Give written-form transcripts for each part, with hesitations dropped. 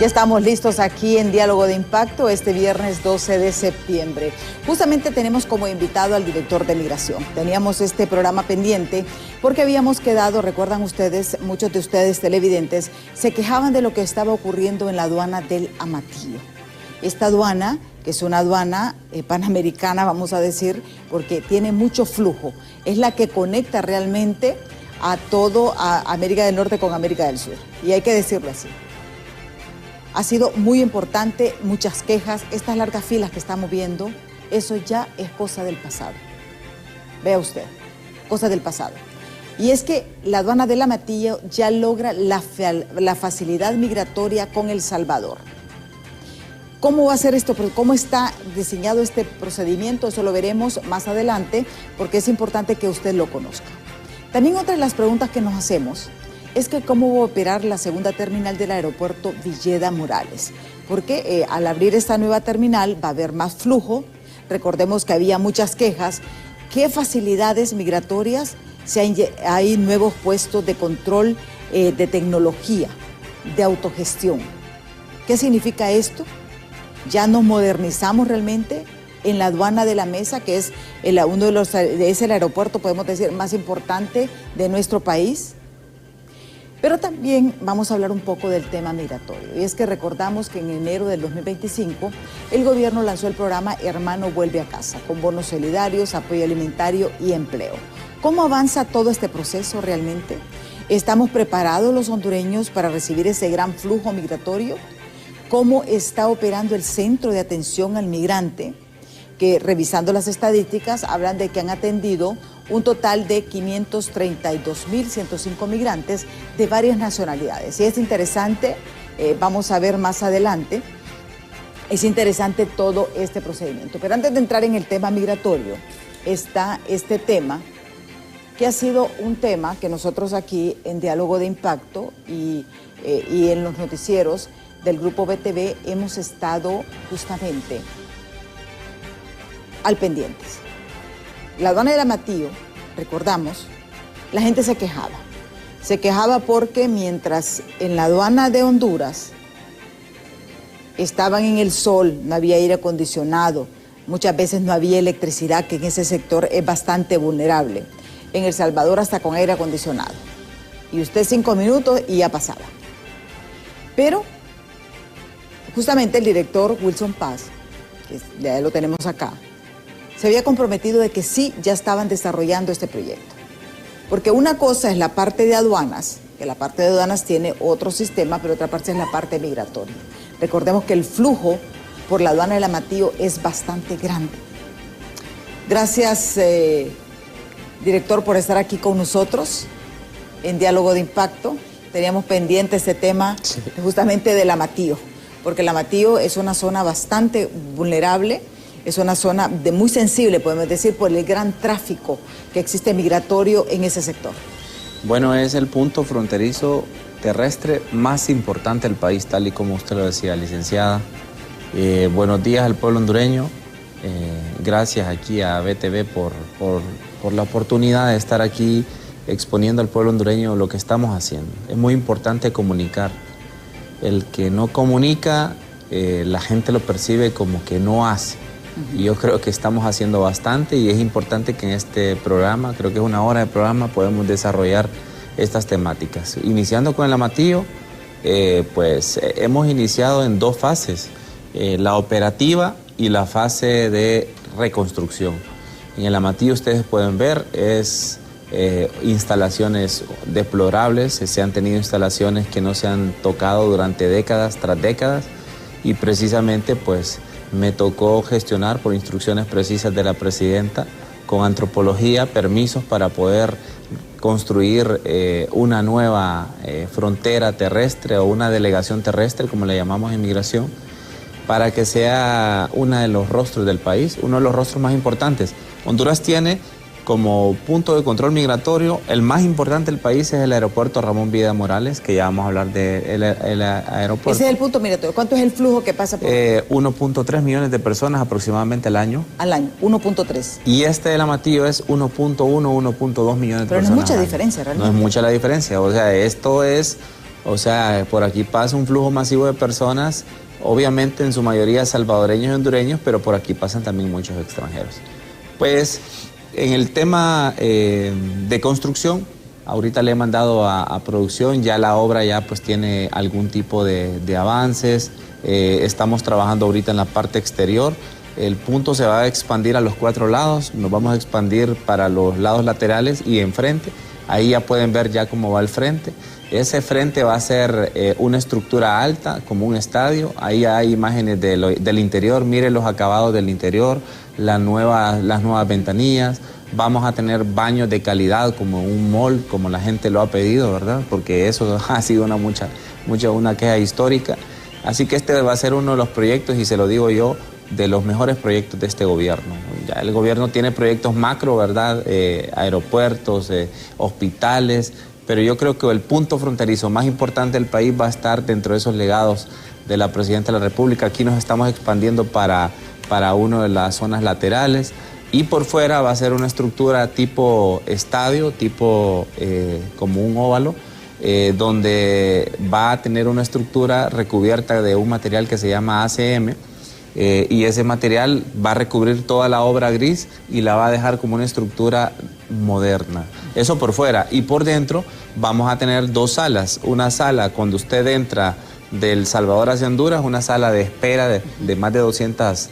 Ya estamos listos aquí en Diálogo de Impacto este viernes 12 de septiembre. Justamente tenemos como invitado al director de Migración. Teníamos este programa pendiente porque habíamos quedado, recuerdan ustedes, muchos de ustedes televidentes, se quejaban de lo que estaba ocurriendo en la aduana del Amatillo. Esta aduana, que es una aduana panamericana, vamos a decir, porque tiene mucho flujo, es la que conecta realmente a América del Norte con América del Sur. Y hay que decirlo así. Ha sido muy importante, muchas quejas, estas largas filas que estamos viendo, eso ya es cosa del pasado. Vea usted, cosa del pasado. Y es que la aduana del Amatillo ya logra la facilidad migratoria con El Salvador. ¿Cómo va a ser esto? ¿Cómo está diseñado este procedimiento? Eso lo veremos más adelante, porque es importante que usted lo conozca. También otra de las preguntas que nos hacemos es que cómo va a operar la segunda terminal del aeropuerto Villeda Morales, porque al abrir esta nueva terminal va a haber más flujo. Recordemos que había muchas quejas. ¿Qué facilidades migratorias? Hay nuevos puestos de control de tecnología, de autogestión. ¿Qué significa esto? Ya nos modernizamos realmente en la aduana de la Mesa, que es es el aeropuerto, podemos decir, más importante de nuestro país. Pero también vamos a hablar un poco del tema migratorio. Y es que recordamos que en enero del 2025 el gobierno lanzó el programa Hermano Vuelve a Casa, con bonos solidarios, apoyo alimentario y empleo. ¿Cómo avanza todo este proceso realmente? ¿Estamos preparados los hondureños para recibir ese gran flujo migratorio? ¿Cómo está operando el Centro de Atención al Migrante? Que revisando las estadísticas hablan de que han atendido un total de 532.105 migrantes de varias nacionalidades. Y es interesante, vamos a ver más adelante, es interesante todo este procedimiento. Pero antes de entrar en el tema migratorio, está este tema, que ha sido un tema que nosotros aquí en Diálogo de Impacto y en los noticieros del Grupo BTV hemos estado justamente al pendientes. La aduana del Amatillo, recordamos, la gente se quejaba. Se quejaba porque mientras en la aduana de Honduras estaban en el sol, no había aire acondicionado, muchas veces no había electricidad, que en ese sector es bastante vulnerable. En El Salvador hasta con aire acondicionado. Y usted 5 minutos y ya pasaba. Pero justamente el director Wilson Paz, que ya lo tenemos acá, se había comprometido de que sí, ya estaban desarrollando este proyecto. Porque una cosa es la parte de aduanas, que la parte de aduanas tiene otro sistema, pero otra parte es la parte migratoria. Recordemos que el flujo por la aduana del Amatillo es bastante grande. Gracias, director, por estar aquí con nosotros en Diálogo de Impacto. Teníamos pendiente este tema justamente del Amatillo, porque el Amatillo es una zona bastante vulnerable. Es una zona muy sensible, podemos decir, por el gran tráfico que existe migratorio en ese sector. Bueno, es el punto fronterizo terrestre más importante del país, tal y como usted lo decía, licenciada. Buenos días al pueblo hondureño. Gracias aquí a BTV por la oportunidad de estar aquí exponiendo al pueblo hondureño lo que estamos haciendo. Es muy importante comunicar. El que no comunica, la gente lo percibe como que no hace. Y yo creo que estamos haciendo bastante y es importante que en este programa, creo que es una hora de programa, podemos desarrollar estas temáticas. Iniciando con el Amatillo, pues hemos iniciado en 2 fases, la operativa y la fase de reconstrucción. En el Amatillo ustedes pueden ver, es instalaciones deplorables, se han tenido instalaciones que no se han tocado durante décadas tras décadas y precisamente pues me tocó gestionar por instrucciones precisas de la presidenta con antropología, permisos para poder construir una nueva frontera terrestre o una delegación terrestre, como le llamamos en migración, para que sea uno de los rostros del país, uno de los rostros más importantes. Honduras tiene como punto de control migratorio, el más importante del país es el aeropuerto Ramón Villeda Morales, que ya vamos a hablar del aeropuerto. Ese es el punto migratorio. ¿Cuánto es el flujo que pasa por 1.3 millones de personas aproximadamente al año. Al año, 1.3. Y este del Amatillo es 1.1, 1.2 millones de personas. Pero no es mucha diferencia realmente. No es mucha la diferencia, o sea, esto es O sea, por aquí pasa un flujo masivo de personas, obviamente en su mayoría salvadoreños y hondureños, pero por aquí pasan también muchos extranjeros. Pues en el tema de construcción, ahorita le he mandado a producción, ya la obra ya pues tiene algún tipo de avances, estamos trabajando ahorita en la parte exterior, el punto se va a expandir a los 4 lados, nos vamos a expandir para los lados laterales y enfrente, ahí ya pueden ver ya cómo va el frente. Ese frente va a ser una estructura alta, como un estadio. Ahí hay imágenes del interior. Miren los acabados del interior, las nuevas ventanillas. Vamos a tener baños de calidad, como un mall, como la gente lo ha pedido, ¿verdad? Porque eso ha sido una queja histórica. Así que este va a ser uno de los proyectos, y se lo digo yo, de los mejores proyectos de este gobierno. Ya el gobierno tiene proyectos macro, ¿verdad? Aeropuertos, hospitales, pero yo creo que el punto fronterizo más importante del país va a estar dentro de esos legados de la Presidenta de la República. Aquí nos estamos expandiendo para una de las zonas laterales, y por fuera va a ser una estructura tipo estadio, tipo como un óvalo, donde va a tener una estructura recubierta de un material que se llama ACM, y ese material va a recubrir toda la obra gris y la va a dejar como una estructura moderna. Eso por fuera. Y por dentro vamos a tener 2 salas. Una sala cuando usted entra del Salvador hacia Honduras, una sala de espera de más de 200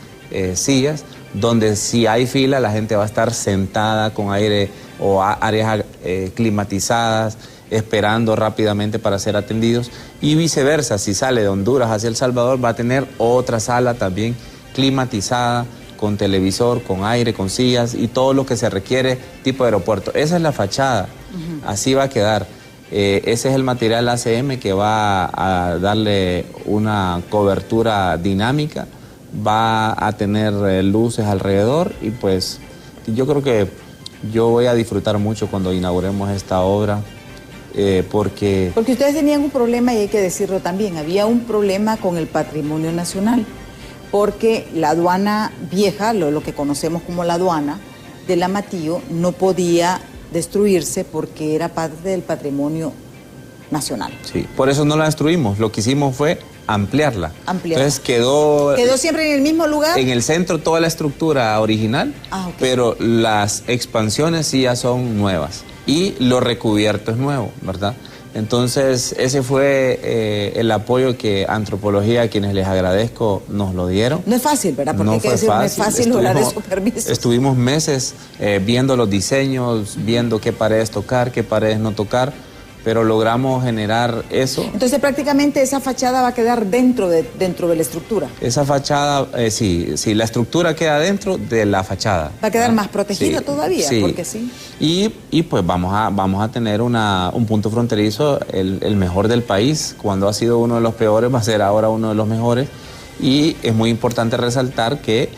sillas, donde si hay fila la gente va a estar sentada con aire o áreas climatizadas, esperando rápidamente para ser atendidos, y viceversa, si sale de Honduras hacia El Salvador va a tener otra sala también climatizada, con televisor, con aire, con sillas y todo lo que se requiere tipo aeropuerto. Esa es la fachada, así va a quedar. Ese es el material ACM que va a darle una cobertura dinámica, va a tener luces alrededor, y pues yo creo que yo voy a disfrutar mucho cuando inauguremos esta obra. Porque ustedes tenían un problema, y hay que decirlo también, había un problema con el patrimonio nacional, porque la aduana vieja, lo que conocemos como la aduana del Amatillo, no podía destruirse porque era parte del patrimonio nacional. Sí, por eso no la destruimos, lo que hicimos fue ampliarla. Entonces ¿Quedó siempre en el mismo lugar? En el centro toda la estructura original, okay, pero las expansiones sí ya son nuevas. Y lo recubierto es nuevo, ¿verdad? Entonces, ese fue el apoyo que Antropología, a quienes les agradezco, nos lo dieron. No es fácil, ¿verdad? Porque hay que decir, no es fácil lograr esos permisos. Estuvimos meses viendo los diseños, viendo qué paredes tocar, qué paredes no tocar, pero logramos generar eso. Entonces, prácticamente esa fachada va a quedar dentro de la estructura. Esa fachada, sí, la estructura queda dentro de la fachada. Va a quedar más protegida todavía, porque sí. Y pues vamos a tener un punto fronterizo, el mejor del país. Cuando ha sido uno de los peores, va a ser ahora uno de los mejores. Y es muy importante resaltar que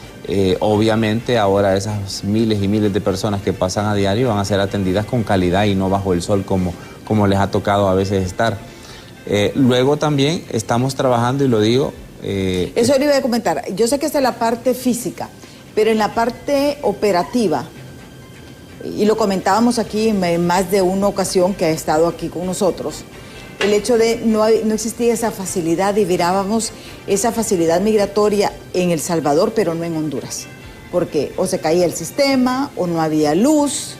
obviamente ahora esas miles y miles de personas que pasan a diario van a ser atendidas con calidad y no bajo el sol como les ha tocado a veces estar. Luego también estamos trabajando, y lo digo... Eso le iba a comentar. Yo sé que esta es la parte física, pero en la parte operativa, y lo comentábamos aquí en más de una ocasión que ha estado aquí con nosotros, el hecho de no existía esa facilidad, y mirábamos esa facilidad migratoria en El Salvador, pero no en Honduras, porque o se caía el sistema, o no había luz,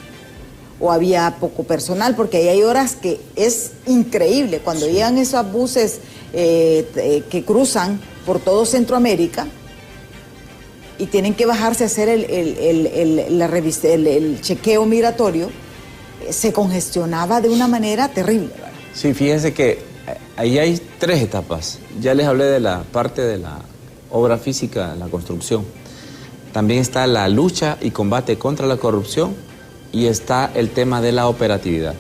o había poco personal, porque ahí hay horas que es increíble, cuando llegan esos buses que cruzan por todo Centroamérica y tienen que bajarse a hacer el chequeo migratorio, se congestionaba de una manera terrible, ¿verdad? Sí, fíjense que ahí hay 3 etapas. Ya les hablé de la parte de la obra física, la construcción. También está la lucha y combate contra la corrupción, y está el tema de la operatividad.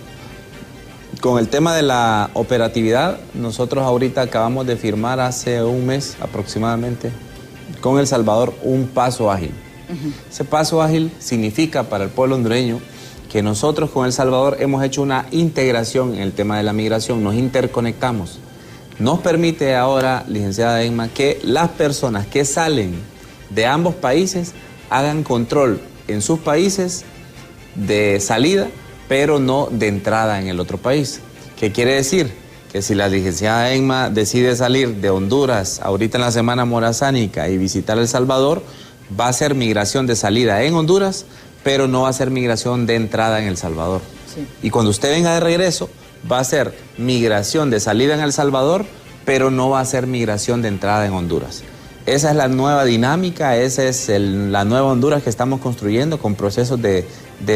Con el tema de la operatividad, nosotros ahorita acabamos de firmar hace un mes aproximadamente con El Salvador un paso ágil. Ese paso ágil significa para el pueblo hondureño que nosotros con El Salvador hemos hecho una integración en el tema de la migración, nos interconectamos. Nos permite ahora, licenciada Emma, que las personas que salen de ambos países hagan control en sus países de salida, pero no de entrada en el otro país. ¿Qué quiere decir? que si la licenciada Emma decide salir de Honduras ahorita en la semana morazánica y visitar El Salvador, va a ser migración de salida en Honduras, pero no va a ser migración de entrada en El Salvador. Sí. Y cuando usted venga de regreso, va a ser migración de salida en El Salvador, pero no va a ser migración de entrada en Honduras. Esa es la nueva dinámica, esa es la nueva Honduras que estamos construyendo con procesos de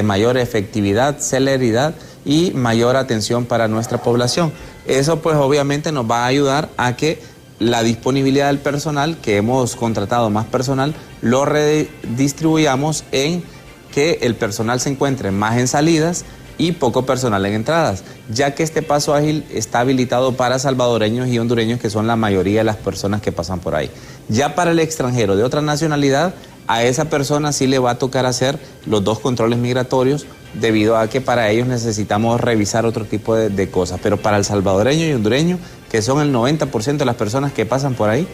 mayor efectividad, celeridad y mayor atención para nuestra población. Eso pues obviamente nos va a ayudar a que la disponibilidad del personal, que hemos contratado más personal, lo redistribuyamos en que el personal se encuentre más en salidas y poco personal en entradas, ya que este paso ágil está habilitado para salvadoreños y hondureños, que son la mayoría de las personas que pasan por ahí. Ya para el extranjero de otra nacionalidad, a esa persona sí le va a tocar hacer los 2 controles migratorios, debido a que para ellos necesitamos revisar otro tipo de cosas. Pero para el salvadoreño y hondureño, que son el 90% de las personas que pasan por ahí,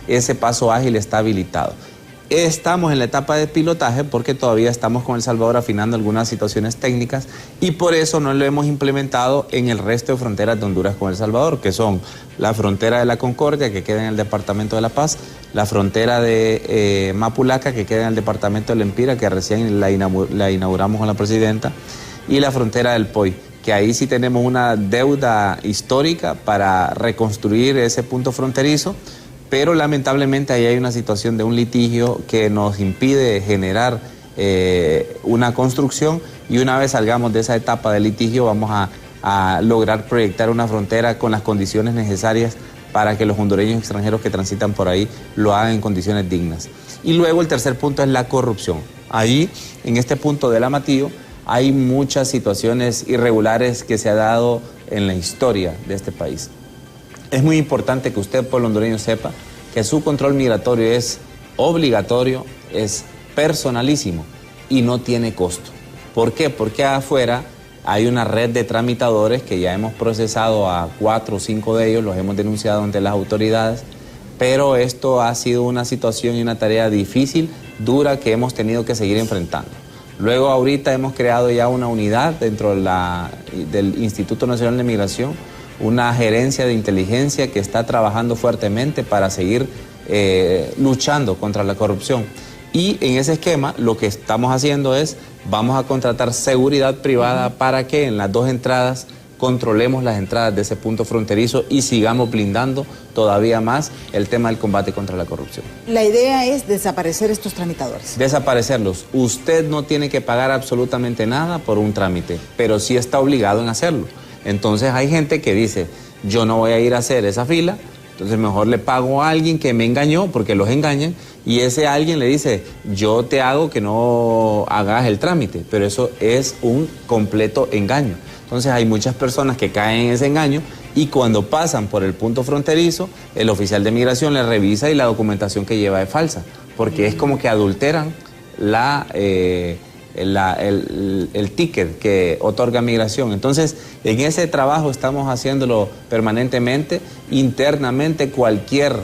ese paso ágil está habilitado. Estamos en la etapa de pilotaje porque todavía estamos con El Salvador afinando algunas situaciones técnicas y por eso no lo hemos implementado en el resto de fronteras de Honduras con El Salvador, que son la frontera de la Concordia, que queda en el departamento de La Paz, la frontera de Mapulaca, que queda en el departamento de Lempira, que recién la inauguramos con la presidenta, y la frontera del Poy, que ahí sí tenemos una deuda histórica para reconstruir ese punto fronterizo, pero lamentablemente ahí hay una situación de un litigio que nos impide generar una construcción, y una vez salgamos de esa etapa de litigio vamos a lograr proyectar una frontera con las condiciones necesarias para que los hondureños extranjeros que transitan por ahí lo hagan en condiciones dignas. Y luego el tercer punto es la corrupción. Ahí, en este punto del Amatillo, hay muchas situaciones irregulares que se ha dado en la historia de este país. Es muy importante que usted, pueblo hondureño, sepa que su control migratorio es obligatorio, es personalísimo y no tiene costo. ¿Por qué? Porque afuera hay una red de tramitadores que ya hemos procesado a 4 o 5 de ellos, los hemos denunciado ante las autoridades, pero esto ha sido una situación y una tarea difícil, dura, que hemos tenido que seguir enfrentando. Luego ahorita hemos creado ya una unidad dentro del Instituto Nacional de Migración, una gerencia de inteligencia que está trabajando fuertemente para seguir luchando contra la corrupción. Y en ese esquema lo que estamos haciendo es, vamos a contratar seguridad privada para que en las 2 entradas controlemos las entradas de ese punto fronterizo y sigamos blindando todavía más el tema del combate contra la corrupción. La idea es desaparecer estos tramitadores. Desaparecerlos. Usted no tiene que pagar absolutamente nada por un trámite, pero sí está obligado en hacerlo. Entonces hay gente que dice, yo no voy a ir a hacer esa fila, entonces mejor le pago a alguien que me engañó, porque los engañan, y ese alguien le dice, yo te hago que no hagas el trámite, pero eso es un completo engaño. Entonces hay muchas personas que caen en ese engaño y cuando pasan por el punto fronterizo, el oficial de migración le revisa y la documentación que lleva es falsa, porque es como que adulteran el ticket que otorga migración. Entonces, en ese trabajo estamos haciéndolo permanentemente, internamente. Cualquier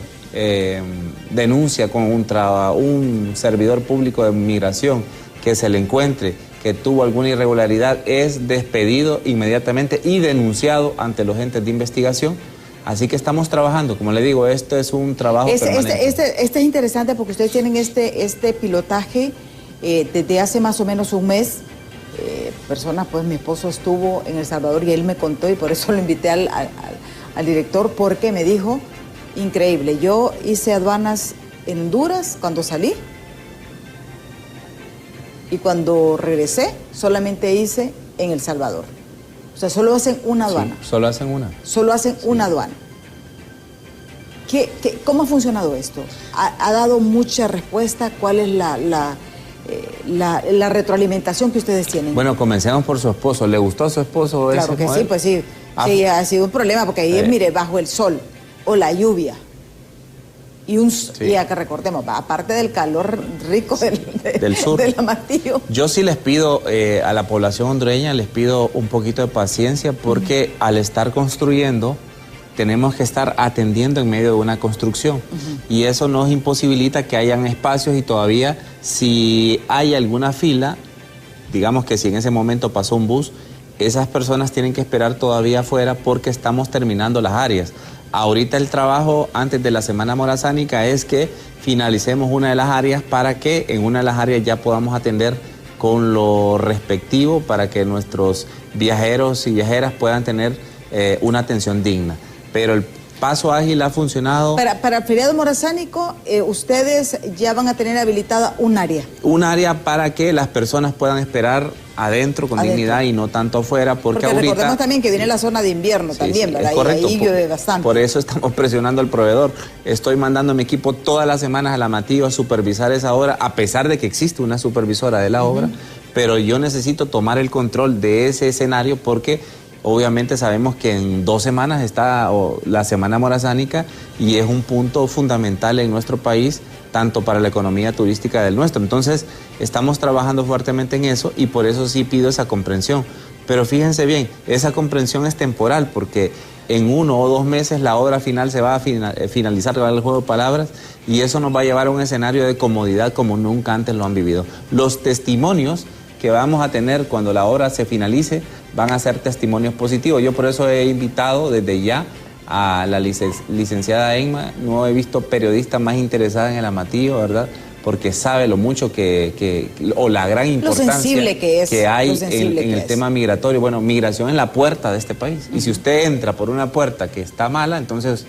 denuncia con un servidor público de migración que se le encuentre que tuvo alguna irregularidad es despedido inmediatamente y denunciado ante los entes de investigación. Así que estamos trabajando, como le digo, esto es un trabajo permanente. Este es interesante porque ustedes tienen este pilotaje desde hace más o menos un mes. Personas, pues mi esposo estuvo en El Salvador y él me contó, y por eso lo invité al director, porque me dijo, increíble, yo hice aduanas en Honduras cuando salí y cuando regresé solamente hice en El Salvador. O sea, solo hacen una aduana. Sí, solo hacen una. Solo hacen una aduana. ¿Cómo ha funcionado esto? ¿Ha dado mucha respuesta? ¿Cuál es la retroalimentación que ustedes tienen? Bueno, comencemos por su esposo. ¿Le gustó a su esposo ese Claro que modelo? sí, pues sí. Sí, ha sido un problema porque ahí, mire, bajo el sol o la lluvia. Y acá recordemos, aparte del calor rico del sur, del Amatillo. Yo sí les pido a la población hondureña, les pido un poquito de paciencia, porque al estar construyendo, tenemos que estar atendiendo en medio de una construcción. Y eso nos imposibilita que hayan espacios, y todavía si hay alguna fila, digamos que si en ese momento pasó un bus, esas personas tienen que esperar todavía afuera porque estamos terminando las áreas. Ahorita el trabajo antes de la Semana Morazánica es que finalicemos una de las áreas para que en una de las áreas ya podamos atender con lo respectivo para que nuestros viajeros y viajeras puedan tener una atención digna. Pero el paso ágil ha funcionado. Para el feriado morazánico, ustedes ya van a tener habilitada un área. Un área para que las personas puedan esperar adentro con dignidad y no tanto afuera, porque ahorita... recordemos también que viene la zona de invierno también, sí, ¿verdad? Es correcto, y ahí llueve bastante. Por eso estamos presionando al proveedor. Estoy mandando a mi equipo todas las semanas a la Matillo a supervisar esa obra, a pesar de que existe una supervisora de la obra, pero yo necesito tomar el control de ese escenario porque obviamente sabemos que en 2 semanas está la Semana Morazánica y es un punto fundamental en nuestro país, tanto para la economía turística del nuestro. Entonces, estamos trabajando fuertemente en eso y por eso sí pido esa comprensión. Pero fíjense bien, esa comprensión es temporal porque en 1 o 2 meses la obra final se va a finalizar, el juego de palabras, y eso nos va a llevar a un escenario de comodidad como nunca antes lo han vivido. Los testimonios que vamos a tener cuando la obra se finalice van a ser testimonios positivos. Yo por eso he invitado desde ya a la licenciada Emma. No he visto periodista más interesada en el Amatillo, ¿verdad? Porque sabe lo mucho o la gran importancia que hay en el tema migratorio. Bueno, migración es la puerta de este país. Y si usted entra por una puerta que está mala, entonces,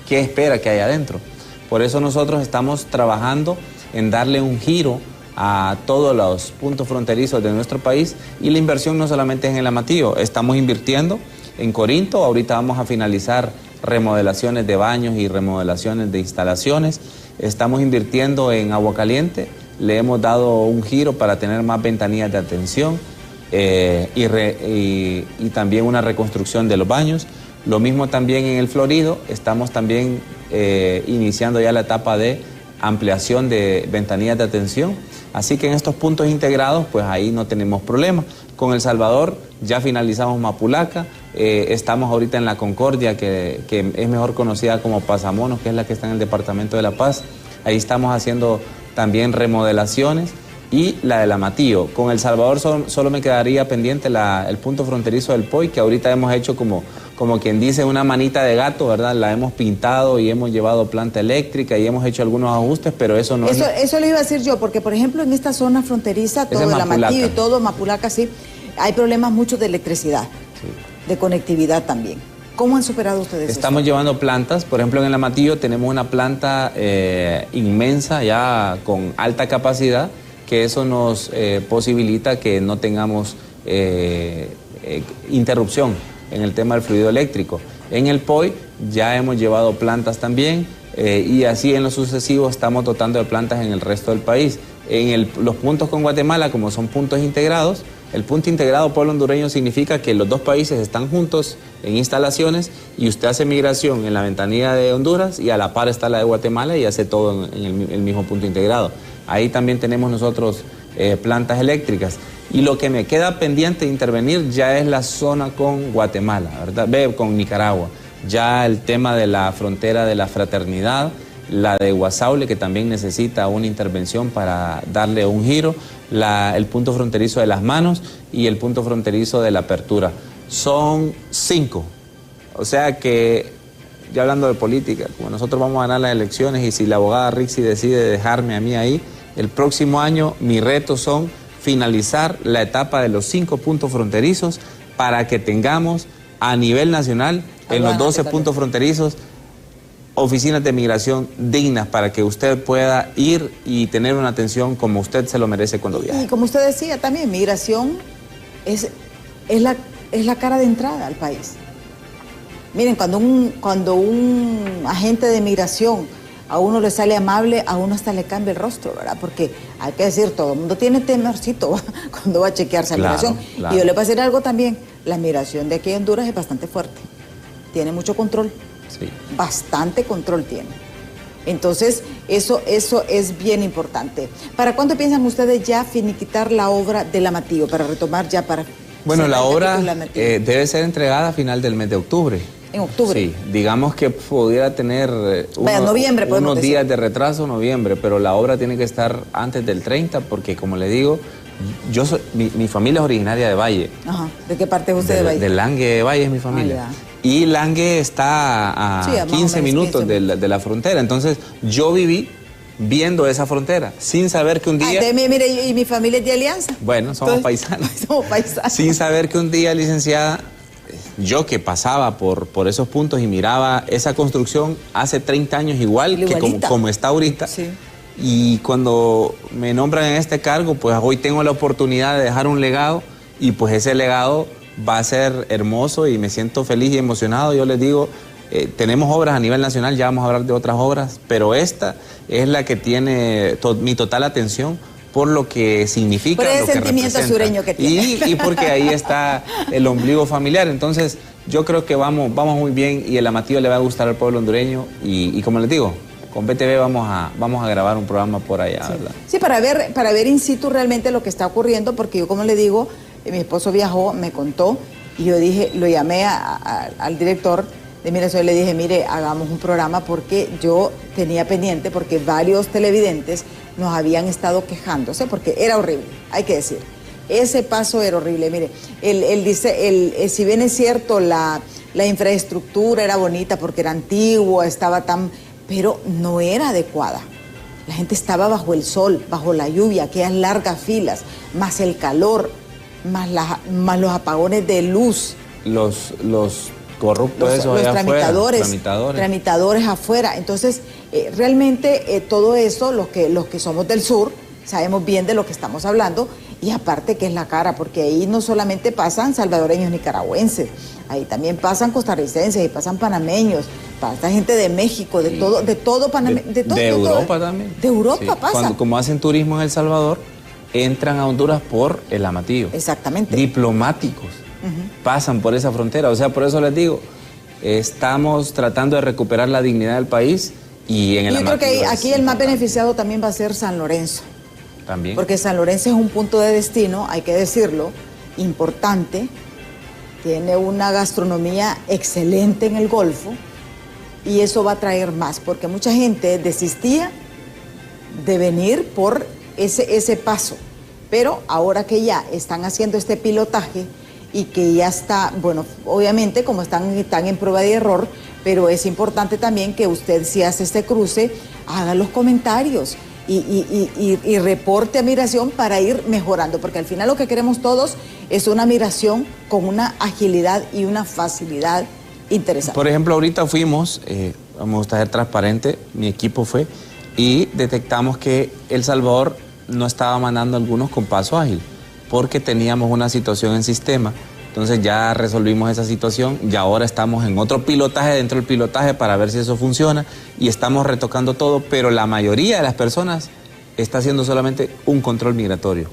¿qué espera que haya adentro? Por eso nosotros estamos trabajando en darle un giro a todos los puntos fronterizos de nuestro país, y la inversión no solamente es en el Amatillo, estamos invirtiendo en Corinto, ahorita vamos a finalizar remodelaciones de baños y remodelaciones de instalaciones, estamos invirtiendo en Agua Caliente, le hemos dado un giro para tener más ventanillas de atención y también una reconstrucción de los baños, lo mismo también en el Florido, estamos también iniciando ya la etapa de ampliación de ventanillas de atención. Así que en estos puntos integrados, pues ahí no tenemos problema. Con El Salvador ya finalizamos Mapulaca, estamos ahorita en La Concordia, que es mejor conocida como Pasamonos, que es la que está en el Departamento de La Paz. Ahí estamos haciendo también remodelaciones, y la del Amatillo. Con El Salvador solo me quedaría pendiente el punto fronterizo del Poy, que ahorita hemos hecho como quien dice una manita de gato, ¿verdad? La hemos pintado y hemos llevado planta eléctrica y hemos hecho algunos ajustes, pero eso no Eso le iba a decir yo, porque por ejemplo en esta zona fronteriza, todo el Amatillo y todo, Mapulaca, sí, hay problemas muchos de electricidad, de conectividad también. ¿Cómo han superado ustedes Estamos llevando plantas, por ejemplo en el Amatillo tenemos una planta inmensa ya con alta capacidad, que eso nos posibilita que no tengamos interrupción en el tema del fluido eléctrico. En el POI ya hemos llevado plantas también y así en lo sucesivo estamos dotando de plantas en el resto del país. En los puntos con Guatemala, como son puntos integrados, el punto integrado pueblo hondureño significa que los dos países están juntos en instalaciones y usted hace migración en la ventanilla de Honduras y a la par está la de Guatemala y hace todo en el mismo punto integrado. Ahí también tenemos nosotros plantas eléctricas. Y lo que me queda pendiente de intervenir ya es la zona con Guatemala, ¿verdad? Con Nicaragua. Ya el tema de la frontera de la Fraternidad, la de Guasaule, que también necesita una intervención para darle un giro, el punto fronterizo de Las Manos y el punto fronterizo de la Apertura. Son 5. O sea que, ya hablando de política, como nosotros vamos a ganar las elecciones y si la abogada Rixi decide dejarme a mí ahí, el próximo año mis retos son finalizar la etapa de los 5 puntos fronterizos para que tengamos a nivel nacional en los 12 puntos fronterizos oficinas de migración dignas para que usted pueda ir y tener una atención como usted se lo merece cuando viaja. Y como usted decía también, migración es la cara de entrada al país. Miren, cuando un agente de migración a uno le sale amable, a uno hasta le cambia el rostro, ¿verdad? Porque hay que decir, todo el mundo tiene temorcito cuando va a chequearse a migración. Claro. Y yo le voy a decir algo también, la migración de aquí a Honduras es bastante fuerte, tiene mucho control, bastante control tiene. Entonces, eso es bien importante. ¿Para cuándo piensan ustedes ya finiquitar la obra del Amatillo? Para retomar ya para... Bueno, la obra debe ser entregada a final del mes de octubre. En octubre. Sí, digamos que pudiera tener unos días de retraso, noviembre, pero la obra tiene que estar antes del 30 porque, como le digo, Mi familia es originaria de Valle. Ajá. ¿De qué parte es usted de Valle? De Langue, Valle es mi familia. Y Langue está a 15 minutos de la frontera. Entonces, yo viví viendo esa frontera, sin saber que un día... Mire, ¿y mi familia es de Alianza? Bueno, somos paisanos. Somos paisanos. Sin saber que un día, licenciada, yo que pasaba por esos puntos y miraba esa construcción hace 30 años igual que como está ahorita. Sí. Y cuando me nombran en este cargo, pues hoy tengo la oportunidad de dejar un legado y pues ese legado va a ser hermoso y me siento feliz y emocionado. Yo les digo, tenemos obras a nivel nacional, ya vamos a hablar de otras obras, pero esta es la que tiene mi total atención por lo que significa, por ese lo que sentimiento representa. sureño que tiene. Y porque ahí está el ombligo familiar. Entonces, yo creo que vamos muy bien y el Amatillo le va a gustar al pueblo hondureño y como les digo, con BTV vamos a grabar un programa por allá, sí. ¿verdad? Sí, para ver in situ realmente lo que está ocurriendo, porque yo, como le digo, mi esposo viajó, me contó, y yo dije, lo llamé al director de Migración y le dije, mire, hagamos un programa porque yo tenía pendiente, porque varios televidentes nos habían estado quejándose, porque era horrible, hay que decir. Ese paso era horrible. Mire, él dice, si bien es cierto, la infraestructura era bonita porque era antigua, estaba tan... pero no era adecuada. La gente estaba bajo el sol, bajo la lluvia, aquellas largas filas, más el calor, más los apagones de luz. Los corruptos, los tramitadores afuera. Entonces, realmente todo eso, los que somos del sur, sabemos bien de lo que estamos hablando, y aparte que es la cara, porque ahí no solamente pasan salvadoreños nicaragüenses, ahí también pasan costarricenses, y pasan panameños, pasa gente de México, de todo Panamá, de Europa también. De Europa pasa. Como hacen turismo en El Salvador, entran a Honduras por el Amatillo. Exactamente. Diplomáticos pasan por esa frontera. O sea, por eso les digo, estamos tratando de recuperar la dignidad del país y en el Amatillo. Yo creo que aquí el más beneficiado también va a ser San Lorenzo. También. Porque San Lorenzo es un punto de destino, hay que decirlo, importante, tiene una gastronomía excelente en el Golfo y eso va a traer más, porque mucha gente desistía de venir por ese paso, pero ahora que ya están haciendo este pilotaje y que ya está, bueno, obviamente como están en prueba de error, pero es importante también que usted, si hace este cruce, haga los comentarios y reporte a Migración para ir mejorando, porque al final lo que queremos todos es una migración con una agilidad y una facilidad interesante. Por ejemplo, ahorita fuimos, me gusta ser transparente, mi equipo fue, y detectamos que El Salvador no estaba mandando algunos con paso ágil, porque teníamos una situación en sistema. Entonces ya resolvimos esa situación y ahora estamos en otro pilotaje dentro del pilotaje para ver si eso funciona y estamos retocando todo, pero la mayoría de las personas está haciendo solamente un control migratorio.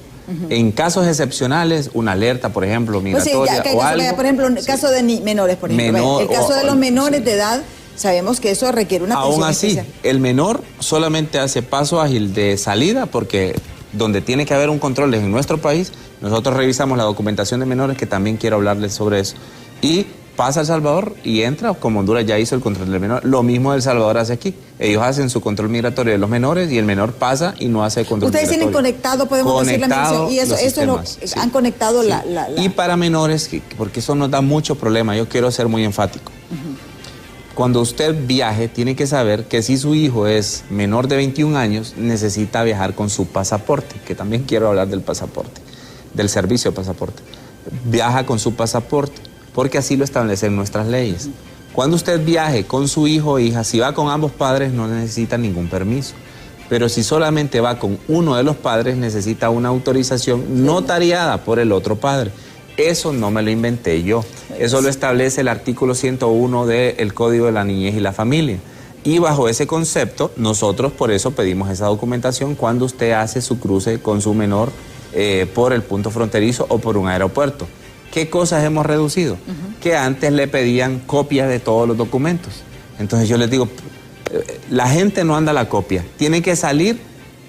En casos excepcionales, una alerta, por ejemplo, migratoria o algo. Por ejemplo, en el caso de menores, por ejemplo. El caso de los menores de edad, sabemos que eso requiere una atención especial. Aún así, el menor solamente hace paso ágil de salida porque donde tiene que haber un control es en nuestro país. Nosotros revisamos la documentación de menores, que también quiero hablarles sobre eso. Y pasa a El Salvador y entra, como Honduras ya hizo el control del menor. Lo mismo El Salvador hace aquí. Ellos hacen su control migratorio de los menores y el menor pasa y no hace el control migratorio. Ustedes tienen conectado, podemos decir la mención. Y eso es lo sí. Han conectado sí. la... Y para menores, porque eso nos da mucho problema, yo quiero ser muy enfático. Cuando usted viaje, tiene que saber que si su hijo es menor de 21 años, necesita viajar con su pasaporte, que también quiero hablar del pasaporte, del servicio de pasaporte. Viaja con su pasaporte, porque así lo establecen nuestras leyes. Cuando usted viaje con su hijo o hija, si va con ambos padres, no necesita ningún permiso. Pero si solamente va con uno de los padres, necesita una autorización notariada por el otro padre. Eso no me lo inventé yo. Eso lo establece el artículo 101 del Código de la Niñez y la Familia. Y bajo ese concepto, nosotros por eso pedimos esa documentación cuando usted hace su cruce con su menor por el punto fronterizo o por un aeropuerto. ¿Qué cosas hemos reducido? Que antes le pedían copias de todos los documentos. Entonces yo les digo, la gente no anda a la copia. Tiene que salir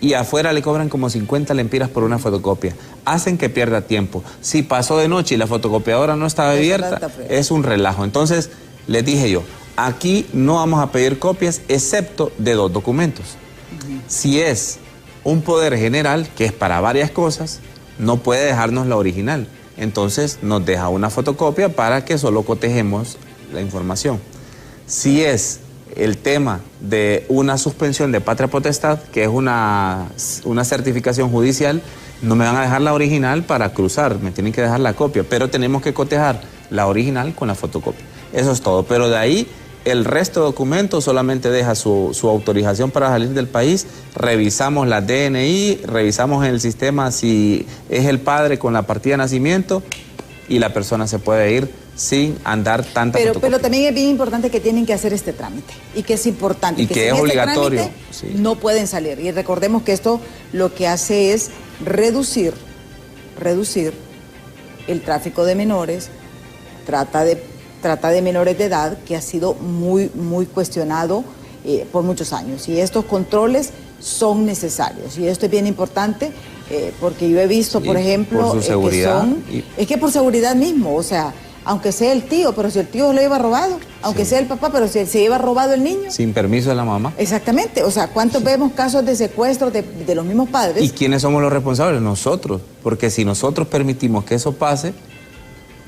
y afuera le cobran como 50 lempiras por una fotocopia. Hacen que pierda tiempo. Si pasó de noche y la fotocopiadora no estaba abierta, es un relajo. Entonces, les dije yo, aquí no vamos a pedir copias excepto de 2 documentos. Si es un poder general, que es para varias cosas, no puede dejarnos la original. Entonces nos deja una fotocopia para que solo cotejemos la información. Si es el tema de una suspensión de patria potestad, que es una certificación judicial, no me van a dejar la original para cruzar, me tienen que dejar la copia, pero tenemos que cotejar la original con la fotocopia. Eso es todo, pero de ahí el resto de documentos solamente deja su autorización para salir del país, revisamos la DNI, revisamos en el sistema si es el padre con la partida de nacimiento y la persona se puede ir sin andar tanta fotocopia. Pero también es bien importante que tienen que hacer este trámite y que es importante. Y que es obligatorio. Sí. No pueden salir. Y recordemos que esto lo que hace es reducir el tráfico de menores, trata de menores de edad, que ha sido muy cuestionado por muchos años. Y estos controles son necesarios. Y esto es bien importante porque yo he visto, por ejemplo, por su seguridad, es que por seguridad mismo, o sea, aunque sea el tío, pero si el tío lo lleva robado, aunque sea el papá, pero si se lleva robado el niño. Sin permiso de la mamá. Exactamente, o sea, ¿cuántos vemos casos de secuestros de los mismos padres? ¿Y quiénes somos los responsables? Nosotros, porque si nosotros permitimos que eso pase,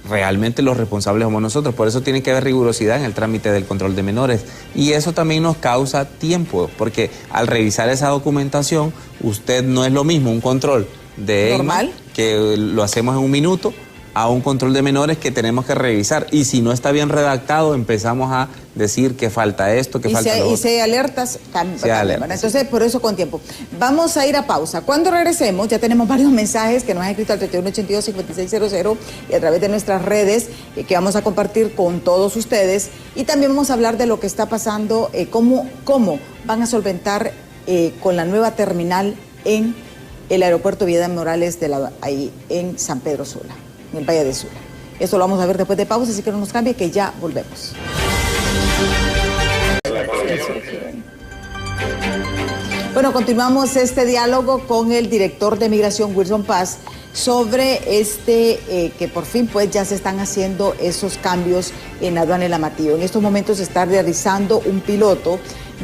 realmente los responsables somos nosotros. Por eso tiene que haber rigurosidad en el trámite del control de menores. Y eso también nos causa tiempo, porque al revisar esa documentación, usted no es lo mismo un control de normal, que lo hacemos en un minuto, a un control de menores que tenemos que revisar. Y si no está bien redactado, empezamos a decir que falta esto, que falta lo otro. Y si hay alertas, también. Entonces, por eso con tiempo. Vamos a ir a pausa. Cuando regresemos, ya tenemos varios mensajes que nos han escrito al 3182-5600 y a través de nuestras redes que vamos a compartir con todos ustedes. Y también vamos a hablar de lo que está pasando, cómo van a solventar con la nueva terminal en el aeropuerto Vidal Morales ahí en San Pedro Sula, en el Valle de Sula. Esto lo vamos a ver después de pausa, así que no nos cambie, que ya volvemos. Bueno, continuamos este diálogo con el director de Migración, Wilson Paz, sobre que por fin pues ya se están haciendo esos cambios en la aduana El Amatillo. En estos momentos se está realizando un piloto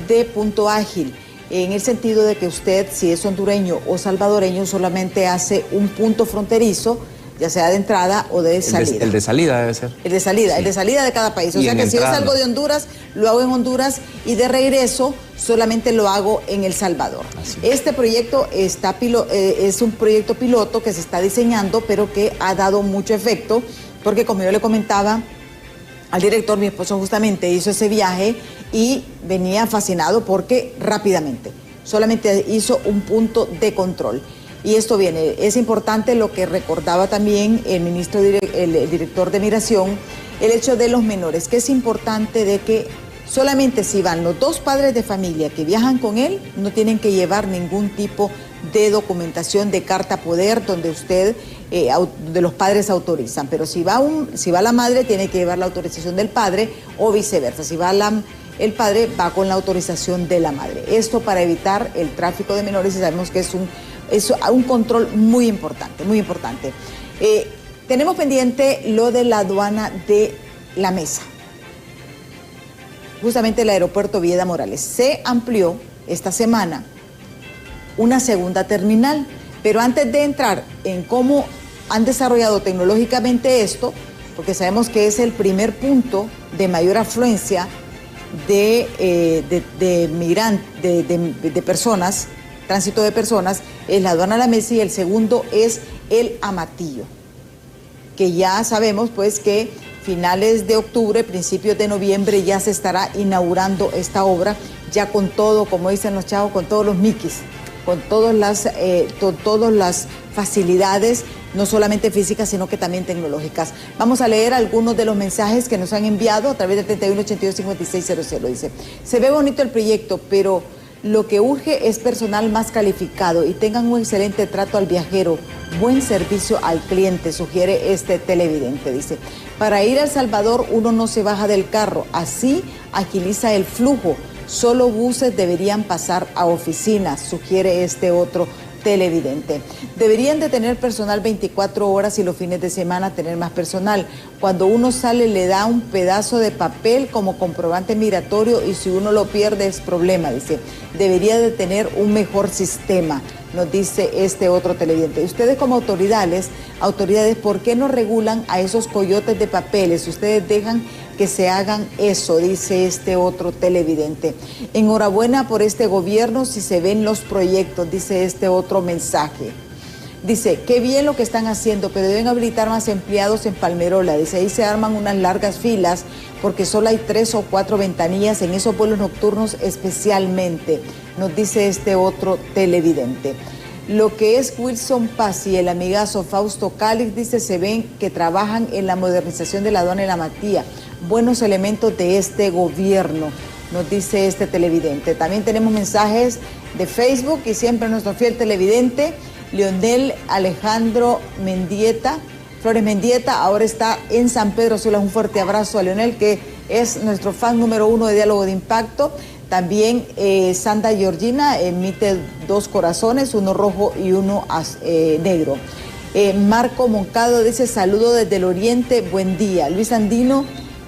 de punto ágil, en el sentido de que usted, si es hondureño o salvadoreño, solamente hace un punto fronterizo, ya sea de entrada o de salida. El de salida debe ser. El de salida, sí. El de salida de cada país. O sea que si yo salgo de Honduras, lo hago en Honduras y de regreso solamente lo hago en El Salvador. Así. Este proyecto es un proyecto piloto que se está diseñando, pero que ha dado mucho efecto, porque como yo le comentaba al director, mi esposo justamente hizo ese viaje y venía fascinado porque rápidamente, solamente hizo un punto de control. Y esto viene, es importante lo que recordaba también el director de Migración, el hecho de los menores, que es importante de que solamente si van los dos padres de familia que viajan con él, no tienen que llevar ningún tipo de documentación de carta poder donde de los padres autorizan. Pero si va la madre, tiene que llevar la autorización del padre o viceversa. Si va el padre, va con la autorización de la madre. Esto para evitar el tráfico de menores, y sabemos que es un control muy importante, muy importante. Tenemos pendiente lo de la aduana de La Mesa, justamente el aeropuerto Vidal Morales. Se amplió esta semana una segunda terminal, pero antes de entrar en cómo han desarrollado tecnológicamente esto, porque sabemos que es el primer punto de mayor afluencia de migrantes, de personas, tránsito de personas, es la aduana La Mesa, y el segundo es el Amatillo, que ya sabemos pues que finales de octubre, principios de noviembre ya se estará inaugurando esta obra, ya con todo, como dicen los chavos, con todos los miquis, con todas las facilidades, no solamente físicas, sino que también tecnológicas. Vamos a leer algunos de los mensajes que nos han enviado a través del 3182-5600. Dice: se ve bonito el proyecto, pero lo que urge es personal más calificado y tengan un excelente trato al viajero, buen servicio al cliente, sugiere este televidente. Dice: para ir a El Salvador uno no se baja del carro, así agiliza el flujo. Solo buses deberían pasar a oficinas, sugiere este otro televidente. Deberían de tener personal 24 horas y los fines de semana tener más personal. Cuando uno sale le da un pedazo de papel como comprobante migratorio y si uno lo pierde es problema, dice. Debería de tener un mejor sistema, nos dice este otro televidente. Ustedes como autoridades, ¿por qué no regulan a esos coyotes de papeles? Ustedes dejan que se hagan eso, dice este otro televidente. Enhorabuena por este gobierno si se ven los proyectos, dice este otro mensaje. Dice, qué bien lo que están haciendo, pero deben habilitar más empleados en Palmerola. Dice, ahí se arman unas largas filas porque solo hay 3 o 4 ventanillas en esos vuelos nocturnos especialmente, nos dice este otro televidente. Lo que es Wilson Paz y el amigazo Fausto Cálix, dice, se ven que trabajan en la modernización de la aduana de La Matía. Buenos elementos de este gobierno, nos dice este televidente. También tenemos mensajes de Facebook y siempre nuestro fiel televidente, Leonel Alejandro Mendieta, Flores Mendieta, ahora está en San Pedro Sula. Un fuerte abrazo a Leonel, que es nuestro fan número 1 de Diálogo de Impacto. También Santa Georgina emite 2 corazones, uno rojo y uno negro. Marco Moncado dice, saludo desde el oriente, buen día. Luis Andino,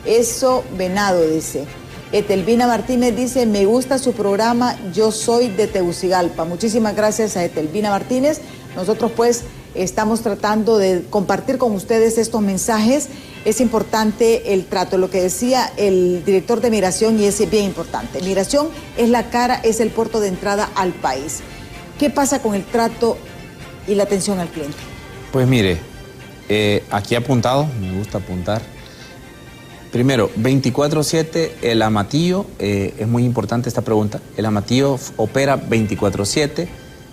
eso Venado, dice. Etelvina Martínez dice, me gusta su programa, yo soy de Tegucigalpa. Muchísimas gracias a Etelvina Martínez. Nosotros pues estamos tratando de compartir con ustedes estos mensajes. Es importante el trato, lo que decía el director de Migración, y es bien importante. Migración es la cara, es el puerto de entrada al país. ¿Qué pasa con el trato y la atención al cliente? Pues mire, aquí apuntado, me gusta apuntar. Primero, 24/7, el Amatillo, es muy importante esta pregunta. El Amatillo opera 24/7.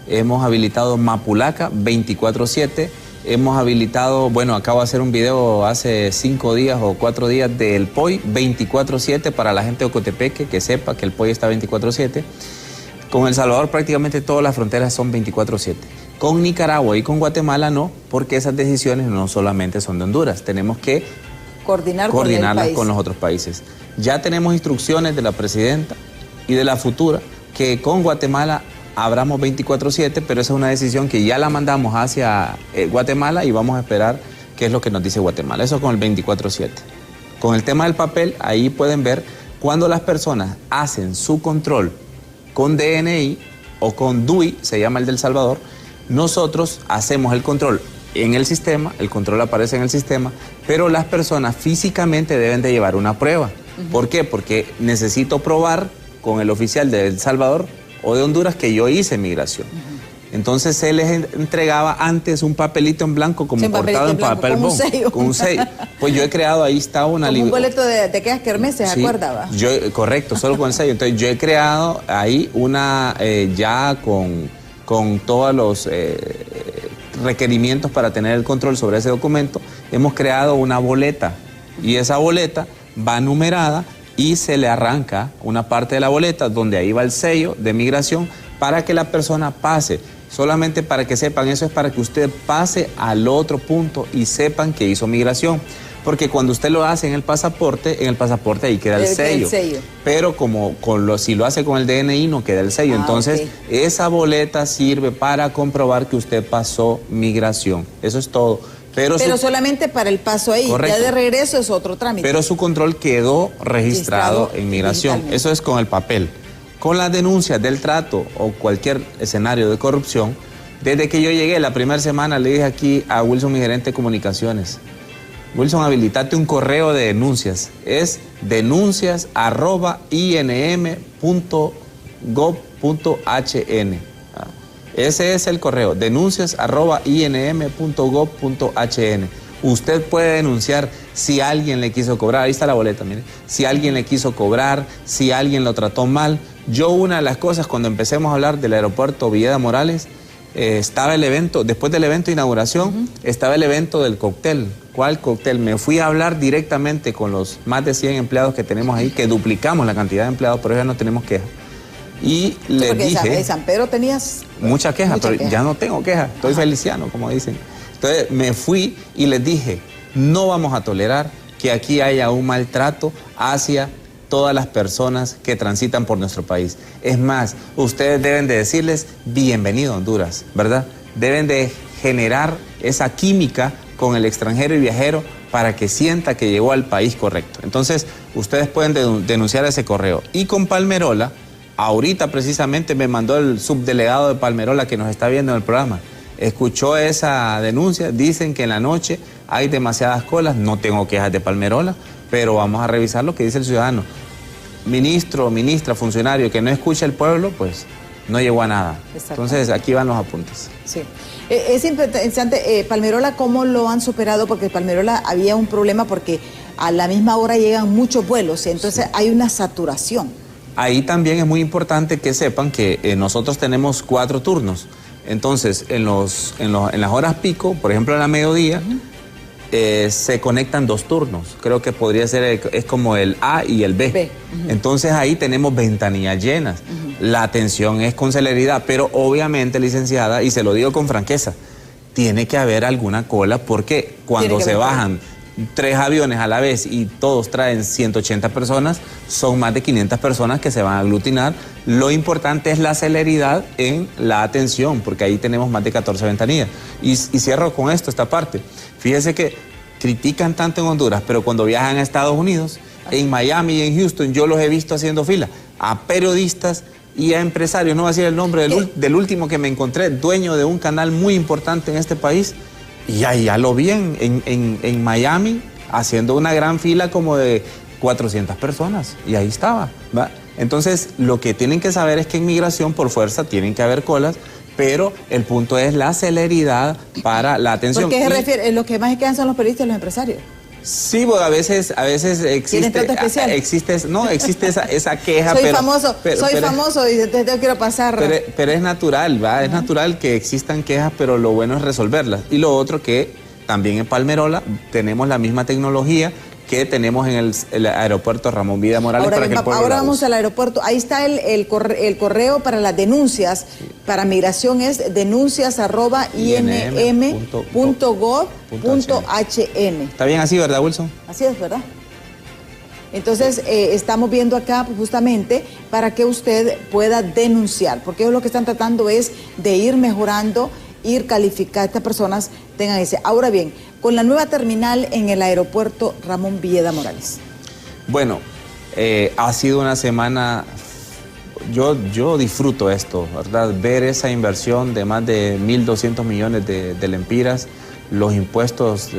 Hemos habilitado Mapulaca 24/7. Hemos habilitado, bueno, acabo de hacer un video hace 5 días o 4 días del POI 24/7 para la gente de Ocotepeque, que sepa que el POI está 24/7. Con El Salvador prácticamente todas las fronteras son 24/7. Con Nicaragua y con Guatemala no, porque esas decisiones no solamente son de Honduras. Tenemos que coordinarlas con los otros países. Ya tenemos instrucciones de la presidenta y de la futura que con Guatemala abramos 24/7, pero esa es una decisión que ya la mandamos hacia Guatemala y vamos a esperar qué es lo que nos dice Guatemala. Eso con el 24/7. Con el tema del papel, ahí pueden ver cuando las personas hacen su control con DNI o con DUI, se llama el del Salvador, nosotros hacemos el control en el sistema, el control aparece en el sistema, pero las personas físicamente deben de llevar una prueba. ¿Por qué? Porque necesito probar con el oficial de El Salvador o de Honduras que yo hice migración. Entonces se les entregaba antes un papelito en blanco como cortado en papel bond, con un sello. Pues yo he creado, ahí está una... Como un boleto de aquellas kermeses, ¿se acuerda? Correcto, solo con el sello. Entonces yo he creado ahí una, ya con todos los requerimientos para tener el control sobre ese documento, hemos creado una boleta y esa boleta va numerada y se le arranca una parte de la boleta donde ahí va el sello de migración para que la persona pase. Solamente para que sepan, eso es para que usted pase al otro punto y sepan que hizo migración. Porque cuando usted lo hace en el pasaporte ahí queda el sello. Pero como si lo hace con el DNI no queda el sello. Entonces, esa boleta sirve para comprobar que usted pasó migración. Eso es todo. Pero solamente para el paso ahí. Correcto. Ya de regreso es otro trámite. Pero su control quedó registrado en migración. Eso es con el papel. Con las denuncias del trato o cualquier escenario de corrupción, desde que yo llegué la primera semana le dije aquí a Wilson, mi gerente de comunicaciones, Wilson, habilitate un correo de denuncias. Es denuncias@inn.gov.hn. Ese es el correo, denuncias@inn.gov.hn. Usted puede denunciar si alguien le quiso cobrar, ahí está la boleta, mire, si alguien le quiso cobrar, si alguien lo trató mal. Yo una de las cosas, cuando empecemos a hablar del aeropuerto Villeda Morales, estaba el evento, después del evento de inauguración, estaba el evento del cóctel. ¿Cuál cóctel? Me fui a hablar directamente con los más de 100 empleados que tenemos ahí, que duplicamos la cantidad de empleados, pero ya no tenemos queja. Y les dije... En San Pedro tenías... Mucha queja, pero ya no tengo queja, estoy feliciano, como dicen. Entonces me fui y les dije, no vamos a tolerar que aquí haya un maltrato hacia todas las personas que transitan por nuestro país. Es más, ustedes deben de decirles bienvenido a Honduras, ¿verdad? Deben de generar esa química con el extranjero y viajero para que sienta que llegó al país correcto. Entonces, ustedes pueden denunciar ese correo. Y con Palmerola, ahorita precisamente me mandó el subdelegado de Palmerola que nos está viendo en el programa. Escuchó esa denuncia, dicen que en la noche hay demasiadas colas, no tengo quejas de Palmerola, pero vamos a revisar lo que dice el ciudadano. Ministro, ministra, funcionario que no escucha el pueblo, pues no llegó a nada. Entonces, aquí van los apuntes. Sí. Es interesante, Palmerola, ¿cómo lo han superado? Porque Palmerola había un problema porque a la misma hora llegan muchos vuelos, entonces hay una saturación. Ahí también es muy importante que sepan que nosotros tenemos 4 turnos. Entonces, en las horas pico, por ejemplo, en la mediodía, se conectan 2 turnos. Creo que podría ser, es como el A y el B. Entonces, ahí tenemos ventanillas llenas. La atención es con celeridad, pero obviamente, licenciada, y se lo digo con franqueza, tiene que haber alguna cola porque cuando se bajan 3 aviones a la vez y todos traen 180 personas, son más de 500 personas que se van a aglutinar. Lo importante es la celeridad en la atención, porque ahí tenemos más de 14 ventanillas. Y cierro con esto, esta parte. Fíjese que critican tanto en Honduras, pero cuando viajan a Estados Unidos, en Miami y en Houston, yo los he visto haciendo fila a periodistas y a empresarios. No voy a decir el nombre del último que me encontré, dueño de un canal muy importante en este país. Y ahí ya lo vi en Miami haciendo una gran fila como de 400 personas. Y ahí estaba, ¿va? Entonces, lo que tienen que saber es que en migración, por fuerza, tienen que haber colas, pero el punto es la celeridad para la atención. ¿Por qué se refiere? Los que más quedan son los periodistas y los empresarios. Sí, bueno, a veces existe esa queja. Soy famoso y te quiero pasar. Pero es natural, ¿va? Es natural que existan quejas, pero lo bueno es resolverlas. Y lo otro que también en Palmerola tenemos la misma tecnología que tenemos en el aeropuerto Ramón Vida Morales. Ahora vamos al aeropuerto. Ahí está el correo para las denuncias. Sí. Para migración es denuncias@inm.gov.hn. Está bien así, ¿verdad, Wilson? Así es, ¿verdad? Entonces, estamos viendo acá justamente para que usted pueda denunciar, porque ellos lo que están tratando es de ir mejorando, ir calificando a estas personas, tengan ese. Ahora bien, con la nueva terminal en el aeropuerto Ramón Villeda Morales. Bueno, ha sido una semana, yo disfruto esto, ¿verdad? Ver esa inversión de más de 1.200 millones de lempiras, los impuestos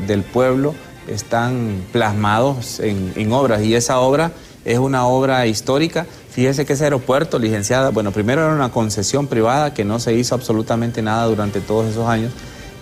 del pueblo están plasmados en obras, y esa obra es una obra histórica. Fíjese que ese aeropuerto, licenciada, bueno, primero era una concesión privada que no se hizo absolutamente nada durante todos esos años,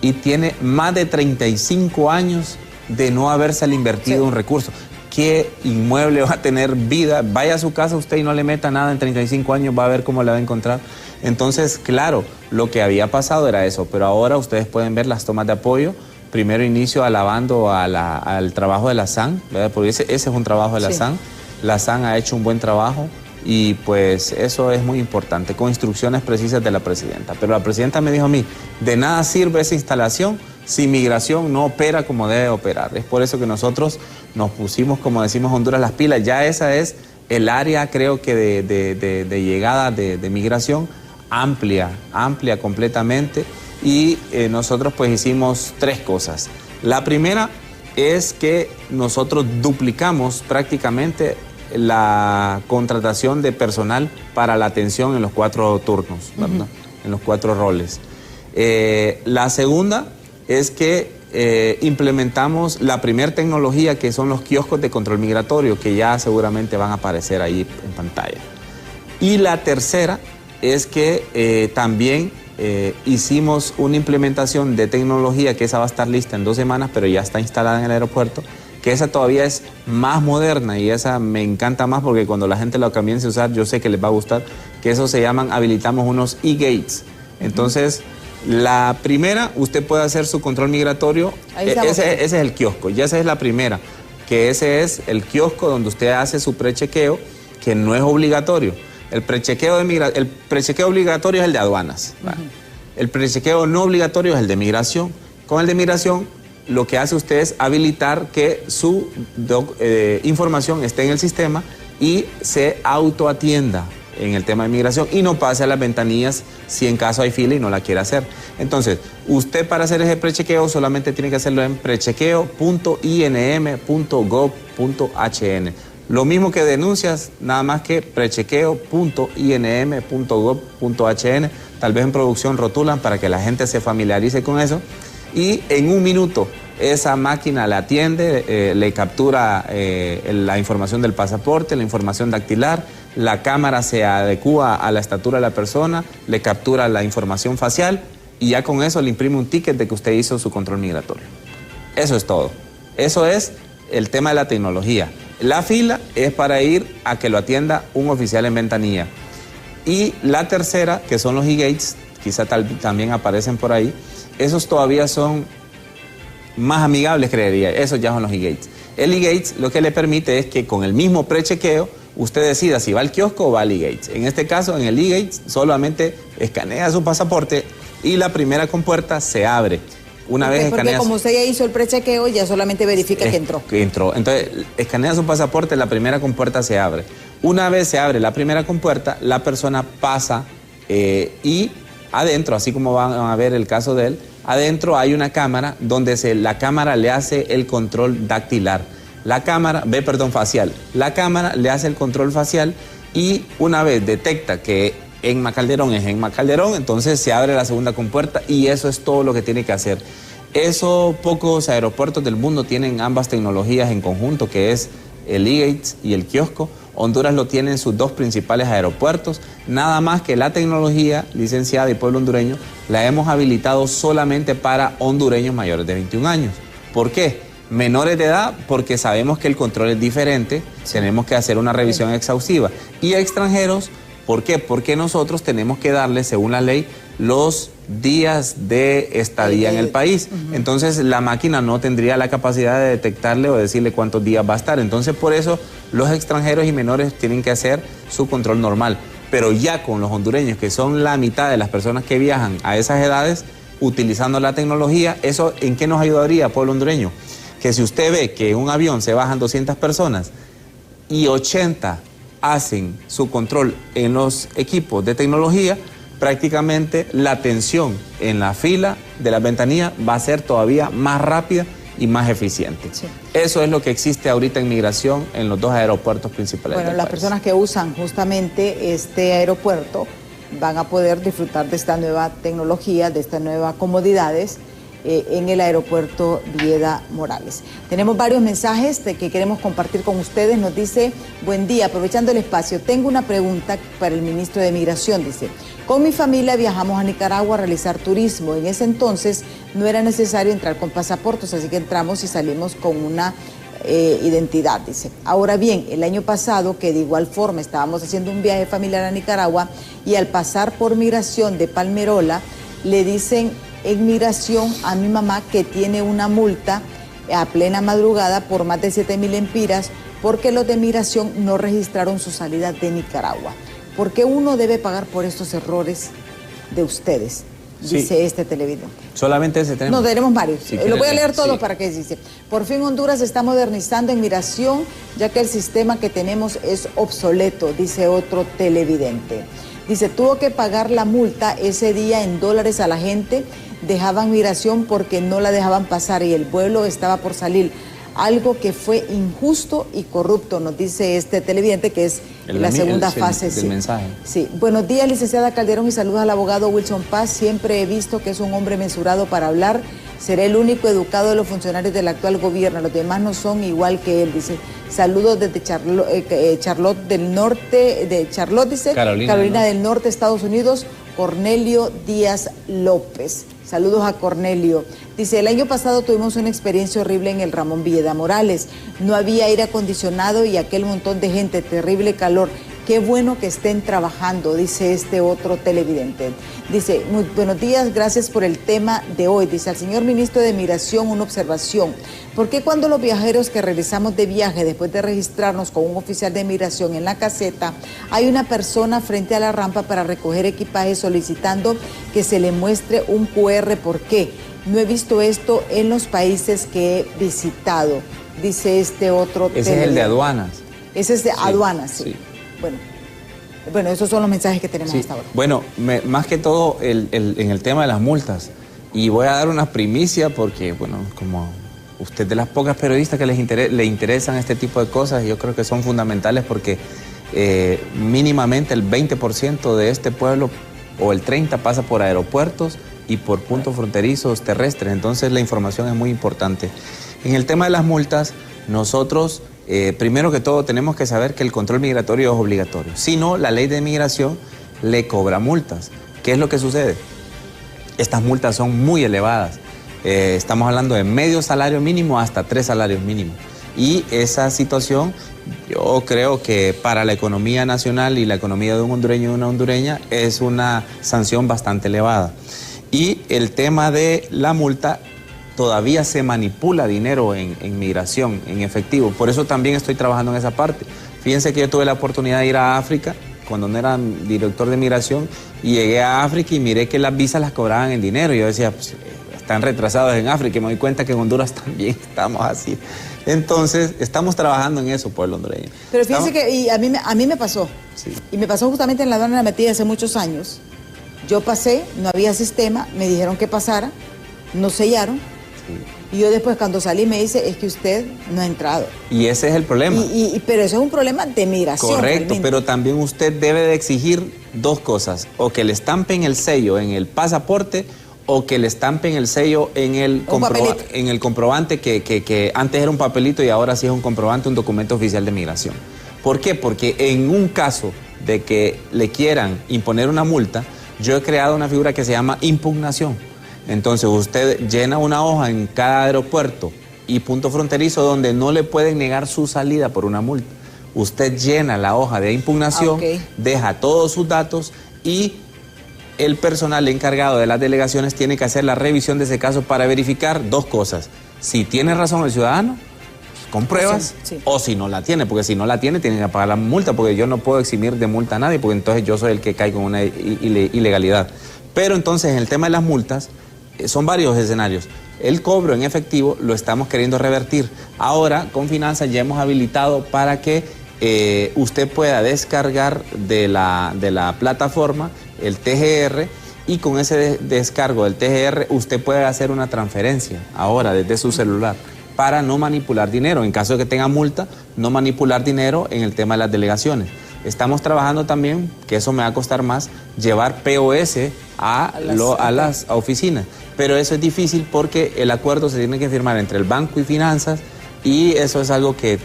y tiene más de 35 años de no habérsele invertido un recurso. ¿Qué inmueble va a tener vida? Vaya a su casa usted y no le meta nada en 35 años, va a ver cómo la va a encontrar. Entonces, claro, lo que había pasado era eso, pero ahora ustedes pueden ver las tomas de apoyo. Primero inicio alabando al trabajo de la SAN, ¿verdad? Porque ese es un trabajo de la SAN. La SAN ha hecho un buen trabajo. Y pues eso es muy importante, con instrucciones precisas de la presidenta. Pero la presidenta me dijo a mí, de nada sirve esa instalación si migración no opera como debe operar. Es por eso que nosotros nos pusimos, como decimos Honduras, las pilas. Ya esa es el área, creo que de llegada de migración amplia completamente. Y nosotros pues hicimos 3 cosas. La primera es que nosotros duplicamos prácticamente la contratación de personal para la atención en los 4 turnos, ¿verdad? En los 4 roles. La segunda es que implementamos la primera tecnología, que son los kioscos de control migratorio, que ya seguramente van a aparecer ahí en pantalla. Y la tercera es que también hicimos una implementación de tecnología, que esa va a estar lista en 2 semanas, pero ya está instalada en el aeropuerto, que esa todavía es más moderna, y esa me encanta más porque cuando la gente lo comience a usar, yo sé que les va a gustar, que eso se llaman, habilitamos unos e-gates. Entonces, la primera, usted puede hacer su control migratorio, ese es el kiosco, ya esa es la primera, que ese es el kiosco donde usted hace su prechequeo, que no es obligatorio. El prechequeo obligatorio es el de aduanas. El prechequeo no obligatorio es el de migración. Con el de migración, lo que hace usted es habilitar que su información esté en el sistema, y se autoatienda en el tema de migración y no pase a las ventanillas si en caso hay fila y no la quiere hacer. Entonces, usted para hacer ese prechequeo solamente tiene que hacerlo en prechequeo.inem.gov.hn. Lo mismo que denuncias, nada más que prechequeo.inem.gov.hn. Tal vez en producción rotulan para que la gente se familiarice con eso. Y en un minuto esa máquina la atiende, le captura la información del pasaporte, la información dactilar, la cámara se adecúa a la estatura de la persona, le captura la información facial y ya con eso le imprime un ticket de que usted hizo su control migratorio. Eso es todo. Eso es el tema de la tecnología. La fila es para ir a que lo atienda un oficial en ventanilla. Y la tercera, que son los e-gates, quizá también aparecen por ahí, esos todavía son más amigables, creería. Esos ya son los e-gates. El e-gates lo que le permite es que con el mismo prechequeo usted decida si va al kiosco o va al e-gates. En este caso, en el e-gates solamente escanea su pasaporte y la primera compuerta se abre. Una vez porque como usted ya hizo el prechequeo, ya solamente verifica que entró. Que entró. Entonces, escanea su pasaporte, la primera compuerta se abre. Una vez se abre la primera compuerta, la persona pasa y adentro, así como van a ver el caso de él, adentro hay una cámara donde la cámara le hace el control dactilar. Facial. La cámara le hace el control facial y una vez detecta que Emma Calderón es Emma Calderón, entonces se abre la segunda compuerta y eso es todo lo que tiene que hacer. Eso pocos aeropuertos del mundo tienen ambas tecnologías en conjunto, que es el e-gates y el kiosco. Honduras lo tiene en sus dos principales aeropuertos, nada más que la tecnología licenciada y pueblo hondureño la hemos habilitado solamente para hondureños mayores de 21 años. ¿Por qué? Menores de edad, porque sabemos que el control es diferente, tenemos que hacer una revisión exhaustiva. Y extranjeros, ¿por qué? Porque nosotros tenemos que darles, según la ley, los días de estadía en el país. Entonces la máquina no tendría la capacidad de detectarle o decirle cuántos días va a estar. Entonces por eso los extranjeros y menores tienen que hacer su control normal. Pero ya con los hondureños, que son la mitad de las personas que viajan a esas edades, utilizando la tecnología, ¿eso en qué nos ayudaría, pueblo hondureño? Que si usted ve que en un avión se bajan 200 personas y 80 hacen su control en los equipos de tecnología, prácticamente la atención en la fila de la ventanilla va a ser todavía más rápida y más eficiente. Sí. Eso es lo que existe ahorita en migración en los dos aeropuertos principales del país. Las personas que usan justamente este aeropuerto van a poder disfrutar de esta nueva tecnología, de estas nuevas comodidades en el aeropuerto Vieda Morales. Tenemos varios mensajes que queremos compartir con ustedes. Nos dice: buen día, aprovechando el espacio, tengo una pregunta para el ministro de Migración. Dice: con mi familia viajamos a Nicaragua a realizar turismo. En ese entonces no era necesario entrar con pasaportes, así que entramos y salimos con una identidad, dice. Ahora bien, el año pasado, que de igual forma estábamos haciendo un viaje familiar a Nicaragua y al pasar por migración de Palmerola, le dicen en migración a mi mamá que tiene una multa a plena madrugada por más de 7,000 empiras porque los de migración no registraron su salida de Nicaragua. ¿Por qué uno debe pagar por estos errores de ustedes? Dice este televidente. ¿Solamente ese tenemos? No, tenemos varios. Sí, lo voy a leer todo para que dice. Por fin Honduras se está modernizando en migración, ya que el sistema que tenemos es obsoleto, dice otro televidente. Dice: tuvo que pagar la multa ese día en dólares a la gente, dejaban migración porque no la dejaban pasar y el vuelo estaba por salir. Algo que fue injusto y corrupto, nos dice este televidente, que es la segunda fase. Del mensaje. Sí. Buenos días, licenciada Calderón, y saludos al abogado Wilson Paz. Siempre he visto que es un hombre mesurado para hablar. Seré el único educado de los funcionarios del actual gobierno. Los demás no son igual que él, dice. Saludos desde Charlotte del Norte, dice. Carolina del Norte, Estados Unidos. Cornelio Díaz López. Saludos a Cornelio. Dice: el año pasado tuvimos una experiencia horrible en el Ramón Villeda Morales. No había aire acondicionado y aquel montón de gente, terrible calor. Qué bueno que estén trabajando, dice este otro televidente. Dice: muy buenos días, gracias por el tema de hoy. Dice: al señor ministro de Migración, una observación. ¿Por qué cuando los viajeros que regresamos de viaje después de registrarnos con un oficial de migración en la caseta, hay una persona frente a la rampa para recoger equipaje solicitando que se le muestre un QR? ¿Por qué? No he visto esto en los países que he visitado, dice este otro televidente. Ese es el de aduanas. Ese es de aduanas, sí. Bueno, esos son los mensajes que tenemos hasta ahora. Bueno, más que todo en el tema de las multas, y voy a dar una primicia porque, bueno, como usted de las pocas periodistas que le interesan este tipo de cosas, yo creo que son fundamentales porque mínimamente el 20% de este pueblo o el 30% pasa por aeropuertos y por puntos fronterizos terrestres, entonces la información es muy importante. En el tema de las multas, nosotros, primero que todo, tenemos que saber que el control migratorio es obligatorio. Si no, la ley de migración le cobra multas. ¿Qué es lo que sucede? Estas multas son muy elevadas. Estamos hablando de medio salario mínimo hasta 3 salarios mínimos. Y esa situación, yo creo que para la economía nacional y la economía de un hondureño y una hondureña es una sanción bastante elevada. Y el tema de la multa, todavía se manipula dinero en migración, en efectivo. Por eso también estoy trabajando en esa parte. Fíjense que yo tuve la oportunidad de ir a África cuando no era director de migración y llegué a África y miré que las visas las cobraban en dinero. Y yo decía, pues, están retrasados en África, y me doy cuenta que en Honduras también estamos así. Entonces, estamos trabajando en eso, pueblo hondureño. Pero fíjense que a mí me pasó, y me pasó justamente en la aduana de la Metida hace muchos años. Yo pasé, no había sistema, me dijeron que pasara, nos sellaron. Y yo después cuando salí me dice, es que usted no ha entrado. Y ese es el problema. Pero eso es un problema de migración. Correcto, realmente. Pero también usted debe de exigir dos cosas. O que le estampen el sello en el pasaporte o que le estampen el sello en el comprobante que antes era un papelito y ahora sí es un comprobante, un documento oficial de migración. ¿Por qué? Porque en un caso de que le quieran imponer una multa, yo he creado una figura que se llama impugnación. Entonces usted llena una hoja en cada aeropuerto y punto fronterizo donde no le pueden negar su salida por una multa. Usted llena la hoja de impugnación, deja todos sus datos y el personal encargado de las delegaciones tiene que hacer la revisión de ese caso para verificar dos cosas. Si tiene razón el ciudadano, con pruebas, o si no la tiene, porque si no la tiene, tiene que pagar la multa, porque yo no puedo eximir de multa a nadie, porque entonces yo soy el que caigo en una ilegalidad. Pero entonces, en el tema de las multas, son varios escenarios. El cobro en efectivo lo estamos queriendo revertir. Ahora, con Finanzas ya hemos habilitado para que usted pueda descargar de la plataforma el TGR y con ese descargo del TGR usted puede hacer una transferencia ahora desde su celular para no manipular dinero. En caso de que tenga multa, no manipular dinero en el tema de las delegaciones. Estamos trabajando también, que eso me va a costar más, llevar POS a las oficinas. Pero eso es difícil porque el acuerdo se tiene que firmar entre el banco y Finanzas y eso es algo que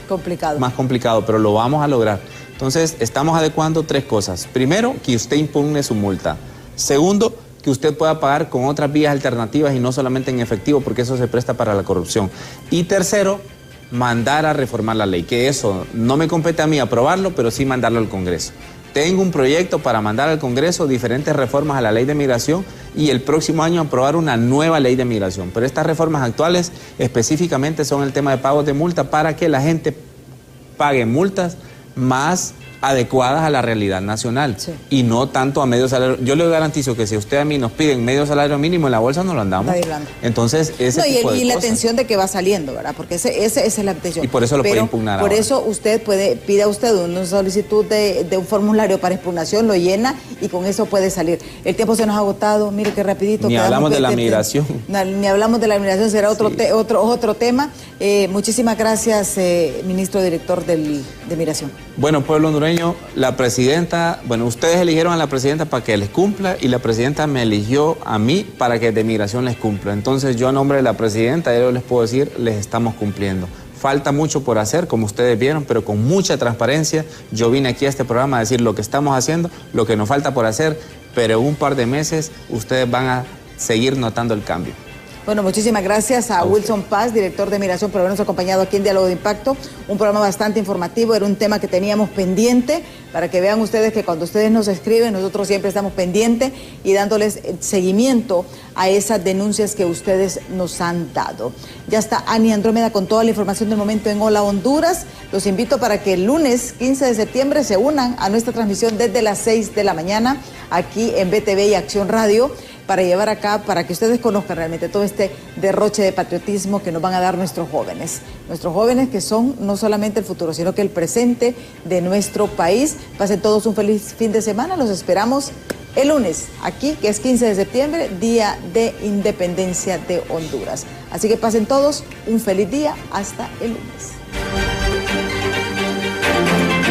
más complicado, pero lo vamos a lograr. Entonces, estamos adecuando 3 cosas. Primero, que usted impugne su multa. Segundo, que usted pueda pagar con otras vías alternativas y no solamente en efectivo, porque eso se presta para la corrupción. Y tercero, mandar a reformar la ley, que eso no me compete a mí aprobarlo, pero sí mandarlo al Congreso. Tengo un proyecto para mandar al Congreso diferentes reformas a la ley de migración y el próximo año aprobar una nueva ley de migración. Pero estas reformas actuales específicamente son el tema de pagos de multa para que la gente pague multas más adecuadas a la realidad nacional y no tanto a medio salario. Yo le garantizo que si usted a mí nos piden medio salario mínimo en la bolsa, no lo andamos. Entonces, ese tipo de y la cosas. atención de que va saliendo, ¿verdad? Porque esa es la atención. Y por eso lo puede impugnar Por ahora. eso usted pida usted una solicitud de un formulario para impugnación, lo llena y con eso puede salir. El tiempo se nos ha agotado, mire qué rapidito. Ni hablamos de la migración. Ni hablamos de la migración, será otro tema. Muchísimas gracias, ministro director de Migración. Bueno, pueblo hondureño, la presidenta, bueno, ustedes eligieron a la presidenta para que les cumpla y la presidenta me eligió a mí para que de migración les cumpla. Entonces yo a nombre de la presidenta, yo les puedo decir, les estamos cumpliendo. Falta mucho por hacer, como ustedes vieron, pero con mucha transparencia. Yo vine aquí a este programa a decir lo que estamos haciendo, lo que nos falta por hacer, pero en un par de meses ustedes van a seguir notando el cambio. Bueno, muchísimas gracias a Wilson Paz, director de Migración, por habernos acompañado aquí en Diálogo de Impacto. Un programa bastante informativo, era un tema que teníamos pendiente, para que vean ustedes que cuando ustedes nos escriben, nosotros siempre estamos pendientes y dándoles seguimiento a esas denuncias que ustedes nos han dado. Ya está Ani Andrómeda con toda la información del momento en Hola Honduras. Los invito para que el lunes 15 de septiembre se unan a nuestra transmisión desde las 6 de la mañana aquí en BTV y Acción Radio. para llevar acá, para que ustedes conozcan realmente todo este derroche de patriotismo que nos van a dar nuestros jóvenes que son no solamente el futuro, sino que el presente de nuestro país. Pasen todos un feliz fin de semana, los esperamos el lunes, aquí, que es 15 de septiembre, Día de Independencia de Honduras. Así que pasen todos un feliz día, hasta el lunes.